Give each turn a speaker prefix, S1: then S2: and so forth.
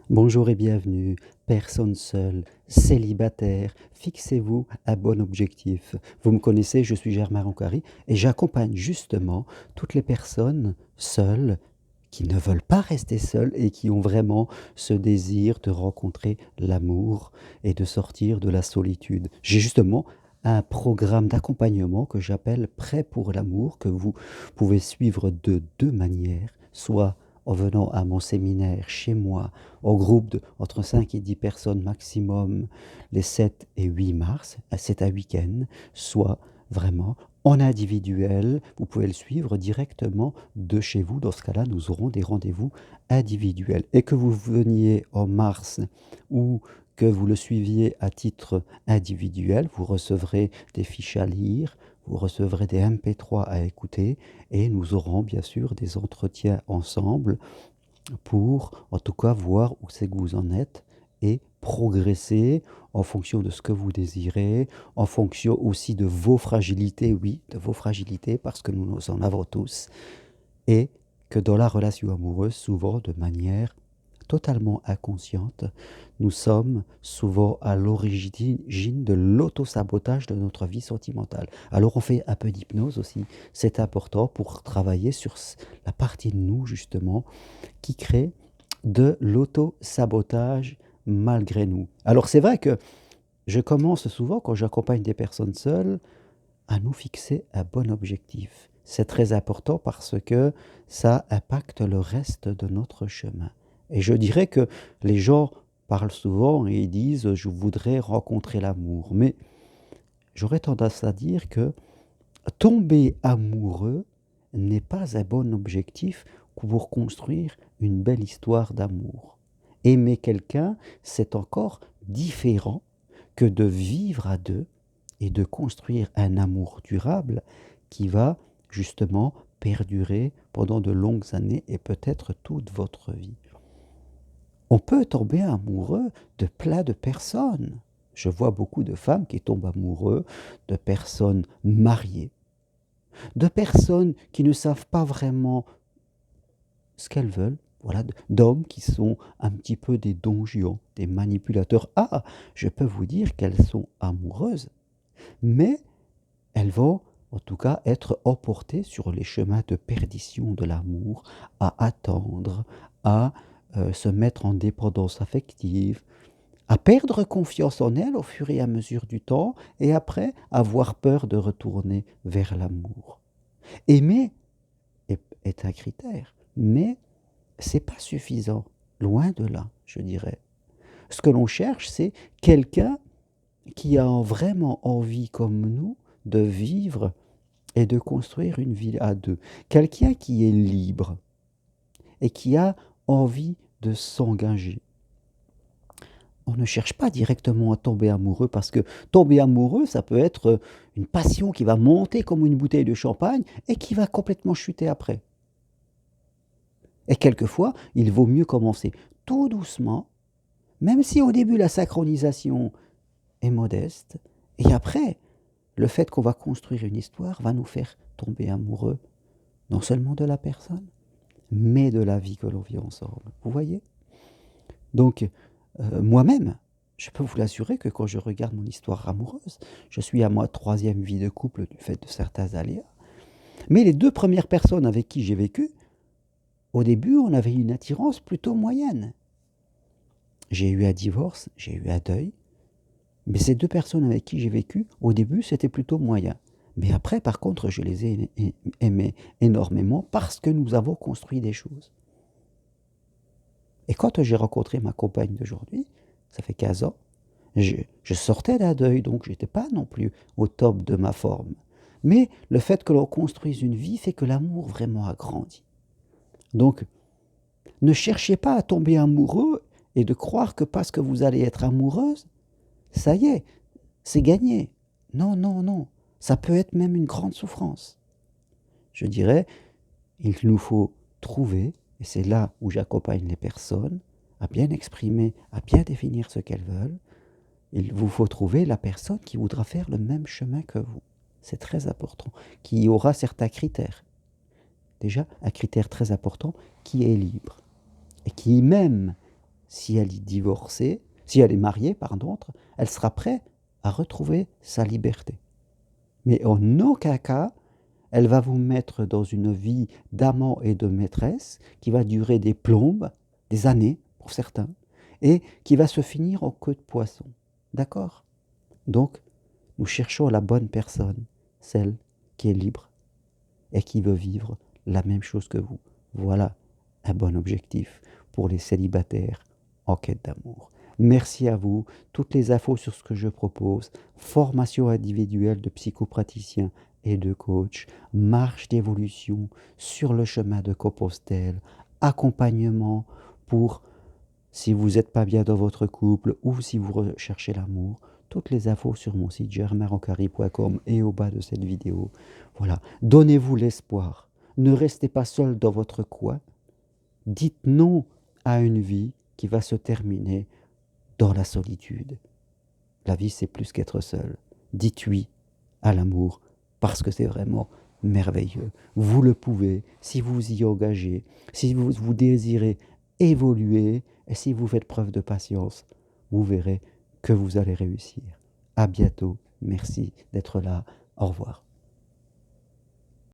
S1: Bonjour et bienvenue, personne seule, célibataire, fixez-vous un bon objectif. Vous me connaissez, je suis Germain Roncari et j'accompagne justement toutes les personnes seules qui ne veulent pas rester seules et qui ont vraiment ce désir de rencontrer l'amour et de sortir de la solitude. J'ai justement un programme d'accompagnement que j'appelle Prêt pour l'amour, que vous pouvez suivre de deux manières, soit en venant à mon séminaire chez moi, au groupe de entre 5 et 10 personnes maximum, les 7 et 8 mars, c'est un week-end, soit vraiment en individuel, vous pouvez le suivre directement de chez vous. Dans ce cas-là, nous aurons des rendez-vous individuels. Et que vous veniez en mars ou que vous le suiviez à titre individuel, vous recevrez des fiches à lire, vous recevrez des MP3 à écouter et nous aurons bien sûr des entretiens ensemble pour, en tout cas, voir où c'est que vous en êtes et progresser en fonction de ce que vous désirez, en fonction aussi de vos fragilités, oui, de vos fragilités, parce que nous en avons tous, et que dans la relation amoureuse, souvent de manière totalement inconsciente, nous sommes souvent à l'origine de l'auto-sabotage de notre vie sentimentale. Alors on fait un peu d'hypnose aussi, c'est important pour travailler sur la partie de nous justement qui crée de l'auto-sabotage malgré nous. Alors c'est vrai que je commence souvent, quand j'accompagne des personnes seules, à nous fixer un bon objectif. C'est très important parce que ça impacte le reste de notre chemin. Et je dirais que les gens parlent souvent et ils disent je voudrais rencontrer l'amour. Mais j'aurais tendance à dire que tomber amoureux n'est pas un bon objectif pour construire une belle histoire d'amour. Aimer quelqu'un, c'est encore différent que de vivre à deux et de construire un amour durable qui va justement perdurer pendant de longues années et peut-être toute votre vie. On peut tomber amoureux de plein de personnes. Je vois beaucoup de femmes qui tombent amoureux de personnes mariées, de personnes qui ne savent pas vraiment ce qu'elles veulent, voilà, d'hommes qui sont un petit peu des donjons, des manipulateurs. Ah, je peux vous dire qu'elles sont amoureuses, mais elles vont en tout cas être emportées sur les chemins de perdition de l'amour, à attendre, à se mettre en dépendance affective, à perdre confiance en elles au fur et à mesure du temps, et après avoir peur de retourner vers l'amour. Aimer est un critère, mais c'est pas suffisant, loin de là, je dirais. Ce que l'on cherche, c'est quelqu'un qui a vraiment envie, comme nous, de vivre et de construire une vie à deux. Quelqu'un qui est libre et qui a envie de s'engager. On ne cherche pas directement à tomber amoureux parce que tomber amoureux, ça peut être une passion qui va monter comme une bouteille de champagne et qui va complètement chuter après. Et quelquefois, il vaut mieux commencer tout doucement, même si au début la synchronisation est modeste, et après, le fait qu'on va construire une histoire va nous faire tomber amoureux, non seulement de la personne, mais de la vie que l'on vit ensemble. Vous voyez? Donc, moi-même, je peux vous l'assurer que quand je regarde mon histoire amoureuse, je suis à ma troisième vie de couple du fait de certains aléas. Mais les deux premières personnes avec qui j'ai vécu, au début, on avait une attirance plutôt moyenne. J'ai eu un divorce, j'ai eu un deuil, mais ces deux personnes avec qui j'ai vécu, au début, c'était plutôt moyen. Mais après, par contre, je les ai aimées énormément parce que nous avons construit des choses. Et quand j'ai rencontré ma compagne d'aujourd'hui, ça fait 15 ans, je sortais d'un deuil, donc je n'étais pas non plus au top de ma forme. Mais le fait que l'on construise une vie fait que l'amour vraiment a grandi. Donc, ne cherchez pas à tomber amoureux et de croire que parce que vous allez être amoureuse, ça y est, c'est gagné. Non, non, non. Ça peut être même une grande souffrance. Je dirais, il nous faut trouver, et c'est là où j'accompagne les personnes, à bien exprimer, à bien définir ce qu'elles veulent. Il vous faut trouver la personne qui voudra faire le même chemin que vous. C'est très important. Qui aura certains critères. Déjà, un critère très important, qui est libre. Et qui m'aime si elle est divorcée, si elle est mariée, pardon, elle sera prête à retrouver sa liberté. Mais en aucun cas, elle va vous mettre dans une vie d'amant et de maîtresse qui va durer des plombes, des années pour certains, et qui va se finir en queue de poisson. D'accord? Donc, nous cherchons la bonne personne, celle qui est libre et qui veut vivre la même chose que vous. Voilà un bon objectif pour les célibataires en quête d'amour. Merci à vous. Toutes les infos sur ce que je propose, formation individuelle de psychopraticien et de coach, marche d'évolution sur le chemin de Compostelle, accompagnement pour si vous n'êtes pas bien dans votre couple ou si vous recherchez l'amour. Toutes les infos sur mon site germainroncari.com et au bas de cette vidéo. Voilà, donnez-vous l'espoir. Ne restez pas seul dans votre coin. Dites non à une vie qui va se terminer dans la solitude. La vie, c'est plus qu'être seul. Dites oui à l'amour parce que c'est vraiment merveilleux. Vous le pouvez si vous vous y engagez, si vous désirez évoluer et si vous faites preuve de patience, vous verrez que vous allez réussir. À bientôt. Merci d'être là. Au revoir.